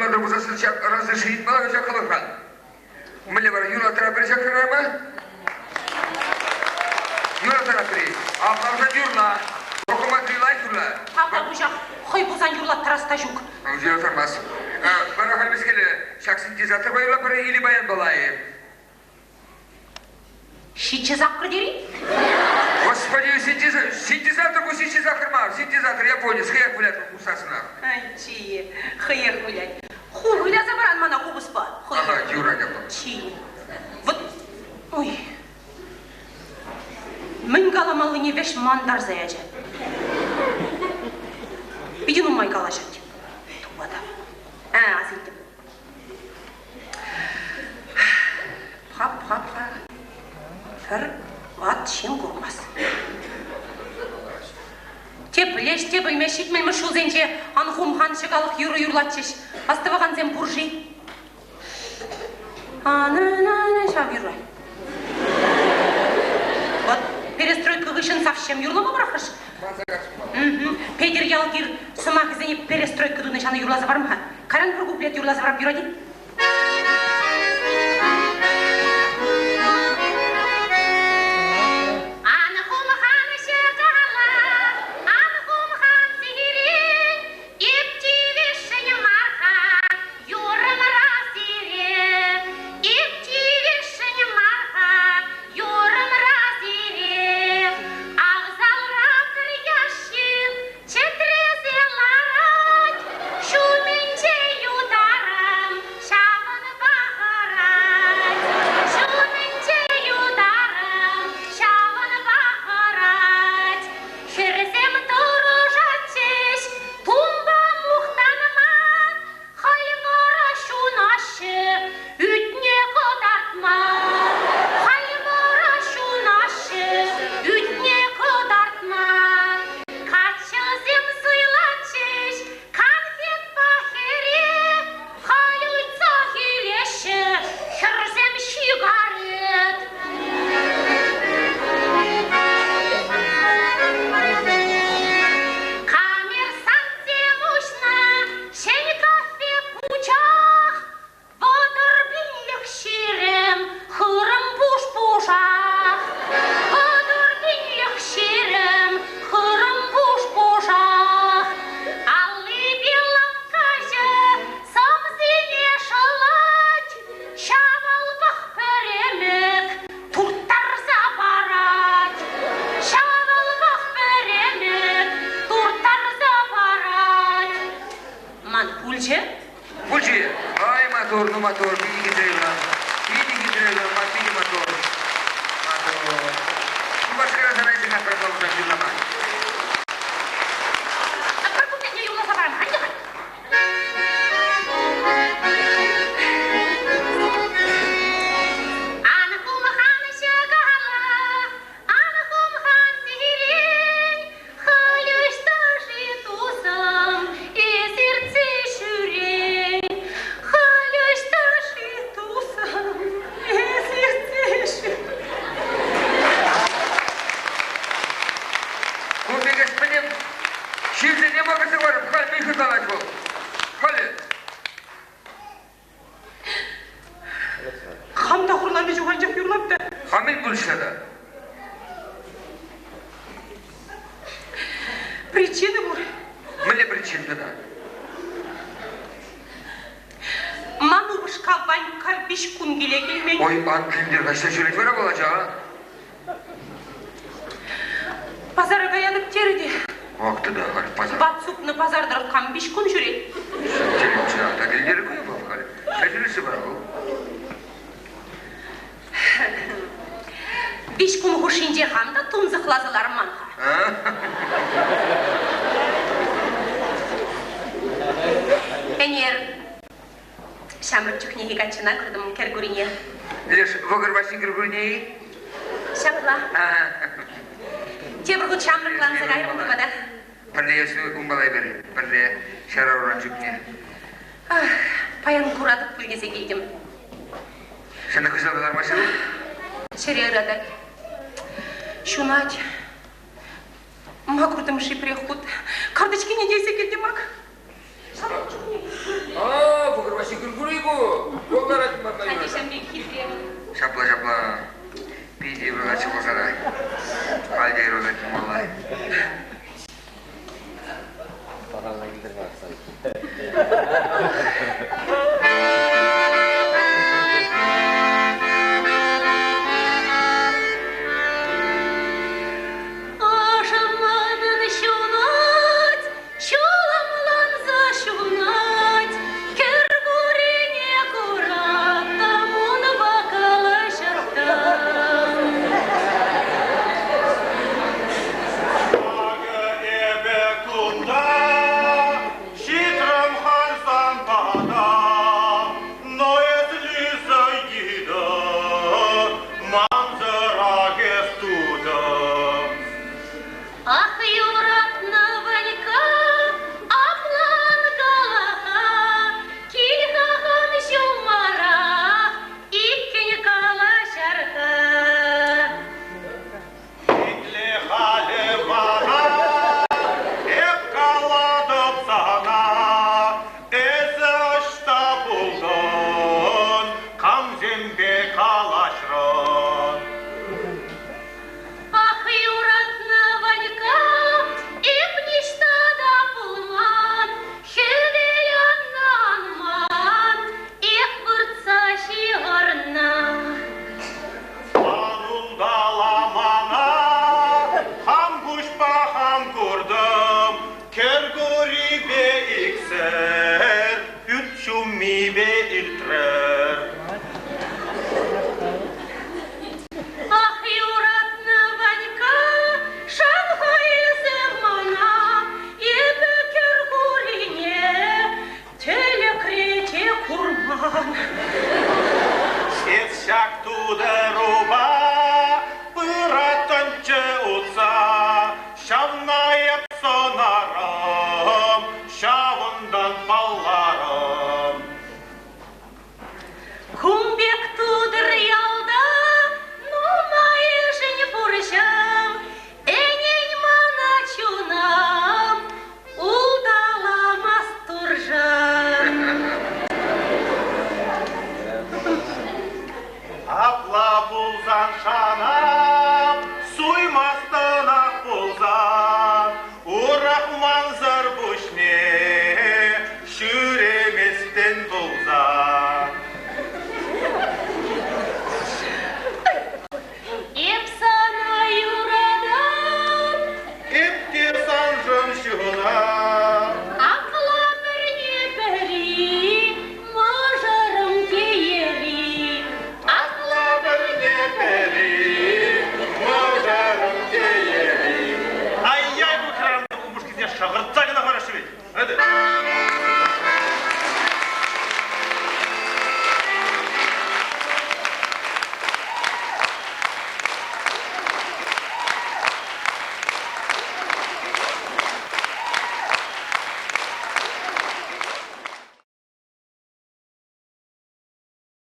Юлада бұзасы разрешит мала жақылыққан. Мілі бар, Юлатыра бір жақырар ма? Юлатыра бірі. Ағалдан Юрла. Оқымат Юлай Юрла. Ағал бұжақ, қой бұзан Юлаттыраста жүк. Юлатырмас. Бара халбіз келі, шақ синтезатор ба Юла бірі или баян балайы? Синтезатор дери? Господи, синтезатор бұл синтезатор ма? Синтезатор японец, қияқ білет ұқсасына. Чие, қияқ білет. Ху біляза баран мана қубыс ба? Ага, Юра япон. Чие. Вот, ой. Мен галамалы не веш мандар заяжа. Биден умай галашат. Тубада. Азылдым. Пап. Бір ат шен көрмас. Те білеш, те білмеш, етмелмі шулзенже анхум хан шықалық юрлатшеш. Астываған зен бұржи. Шав юрлай. Вот, перестройка ғышын совсем юрлама бұрақыш. Пейдер ялгир сумақ зене перестройка дұны шаны юрлазы бар ма? Каран бір куплет юрлазы барап юрадин? Паян курадық білгезе келдім. Сені кызылдар машина? Серерада. Шунать. Макрутым ши приход. Карточки не дейся келді мак. О, şükür kuruygu. Kollar açmak da yürüyor. Ateşem bir hidriye bak. Şapla şapla. Bir cebir açık olsa da. Halde eroz ettim vallahi. Paranla giderim aksan. Шавная